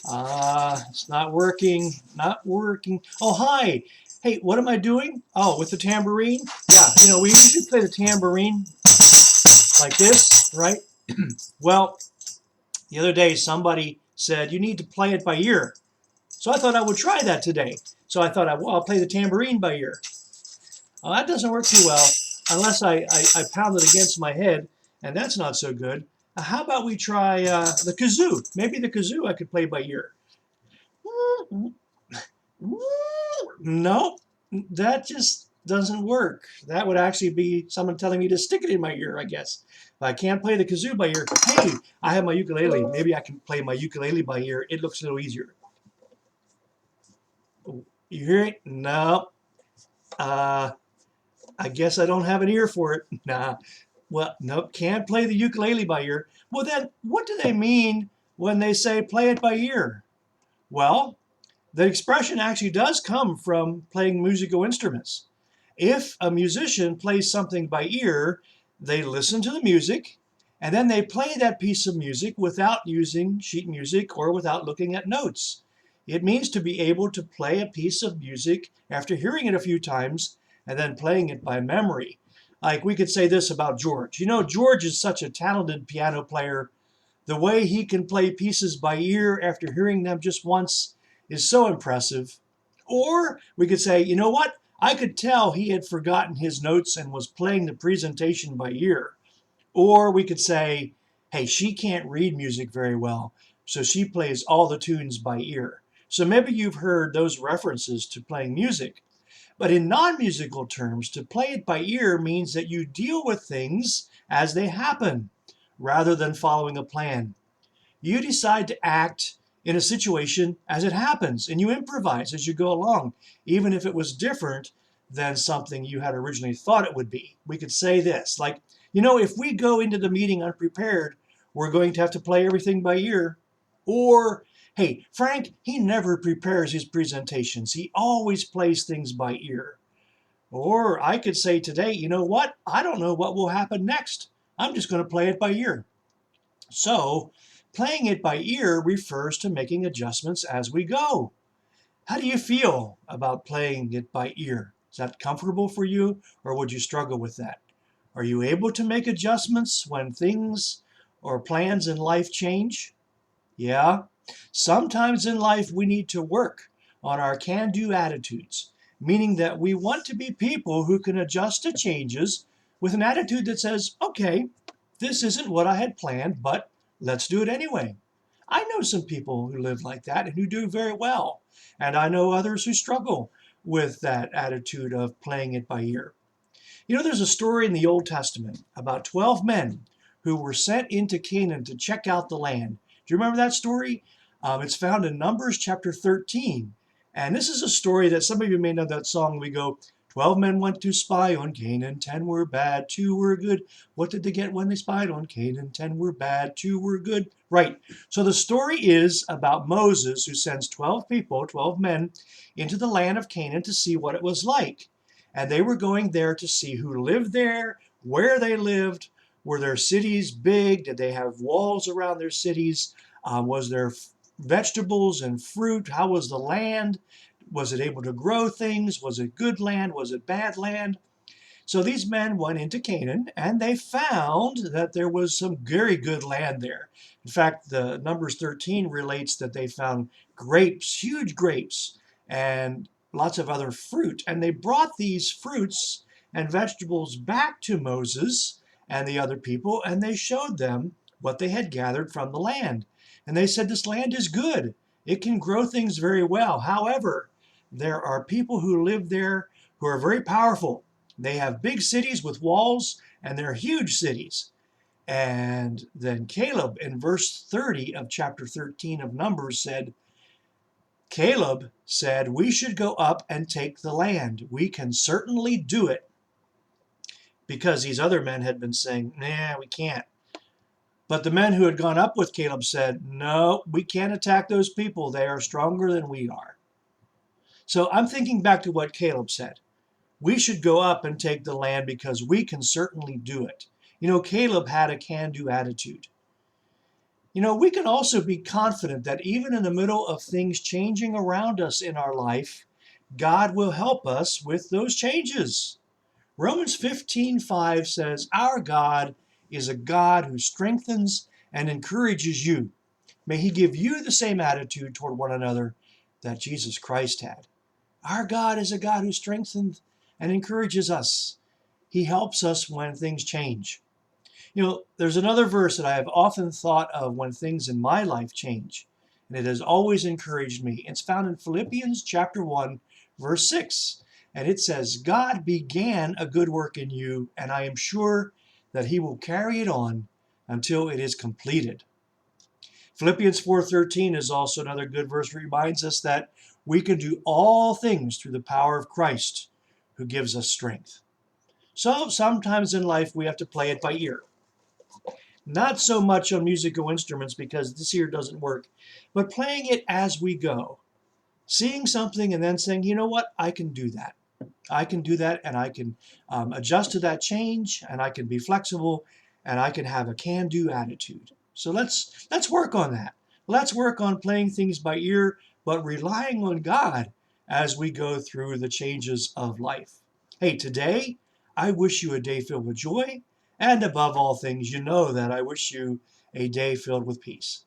It's not working. Not working. Oh, hi. Hey, what am I doing? Oh, with the tambourine? Yeah, we usually play the tambourine like this, right? Well, the other day somebody said you need to play it by ear. So I thought I would try that today. So I thought I'll play the tambourine by ear. Well, that doesn't work too well unless I pound it against my head, and that's not so good. How about we try the kazoo? Maybe the kazoo I could play by ear. No, that just doesn't work. That would actually be someone telling me to stick it in my ear, I guess. If I can't play the kazoo by ear, hey, I have my ukulele. Maybe I can play my ukulele by ear. It looks a little easier. You hear it? No. Uh, I guess I don't have an ear for it. Nah. Well, nope, can't play the ukulele by ear. Well, then, what do they mean when they say play it by ear? Well, the expression actually does come from playing musical instruments. If a musician plays something by ear, they listen to the music and then they play that piece of music without using sheet music or without looking at notes. It means to be able to play a piece of music after hearing it a few times and then playing it by memory. Like we could say this about George. George is such a talented piano player. The way he can play pieces by ear after hearing them just once is so impressive. Or we could say, you know what? I could tell he had forgotten his notes and was playing the presentation by ear. Or we could say, hey, she can't read music very well, so she plays all the tunes by ear. So maybe you've heard those references to playing music. But in non musical terms, to play it by ear means that you deal with things as they happen rather than following a plan. You decide to act in a situation as it happens, and you improvise as you go along, even if it was different than something you had originally thought it would be. We could say this, like, if we go into the meeting unprepared, we're going to have to play everything by ear. Or, hey, Frank, he never prepares his presentations. He always plays things by ear. Or I could say today, you know what? I don't know what will happen next. I'm just going to play it by ear. So, playing it by ear refers to making adjustments as we go. How do you feel about playing it by ear? Is that comfortable for you, or would you struggle with that? Are you able to make adjustments when things or plans in life change? Yeah. Sometimes in life we need to work on our can do attitudes, meaning that we want to be people who can adjust to changes with an attitude that says, okay, this isn't what I had planned, but let's do it anyway. I know some people who live like that and who do very well, and I know others who struggle with that attitude of playing it by ear. There's a story in the Old Testament about 12 men who were sent into Canaan to check out the land. Do you remember that story? It's found in Numbers chapter 13. And this is a story that some of you may know that song. We go, 12 men went to spy on Canaan, 10 were bad, 2 were good. What did they get when they spied on Canaan? 10 were bad, 2 were good. Right. So the story is about Moses who sends 12 people, 12 men, into the land of Canaan to see what it was like. And they were going there to see who lived there, where they lived, were their cities big? Did they have walls around their cities? Was there vegetables and fruit? How was the land? Was it able to grow things? Was it good land? Was it bad land? So these men went into Canaan and they found that there was some very good land there. In fact, the Numbers 13 relates that they found grapes, huge grapes, and lots of other fruit. And they brought these fruits and vegetables back to Moses and the other people, and they showed them what they had gathered from the land. And they said, this land is good. It can grow things very well. However, there are people who live there who are very powerful. They have big cities with walls, and they're huge cities. And then Caleb, in verse 30 of chapter 13 of Numbers, Caleb said, we should go up and take the land. We can certainly do it. Because these other men had been saying, nah, we can't. But the men who had gone up with Caleb said, no, we can't attack those people. They are stronger than we are. So I'm thinking back to what Caleb said. We should go up and take the land because we can certainly do it. Caleb had a can-do attitude. We can also be confident that even in the middle of things changing around us in our life, God will help us with those changes. Romans 15:5 says, "Our God is a God who strengthens and encourages you. May he give you the same attitude toward one another that Jesus Christ had." Our God is a God who strengthens and encourages us. He helps us when things change. There's another verse that I have often thought of when things in my life change, and it has always encouraged me. It's found in Philippians chapter 1, verse 6, and it says, "God began a good work in you, and I am sure that he will carry it on until it is completed." Philippians 4:13 is also another good verse that reminds us that we can do all things through the power of Christ who gives us strength. So sometimes in life we have to play it by ear. Not so much on musical instruments because this here doesn't work, but playing it as we go. Seeing something and then saying, you know what, I can do that. I can do that, and I can adjust to that change, and I can be flexible, and I can have a can-do attitude. So let's work on that. Let's work on playing things by ear, but relying on God as we go through the changes of life. Hey, today I wish you a day filled with joy, and above all things, you know that I wish you a day filled with peace.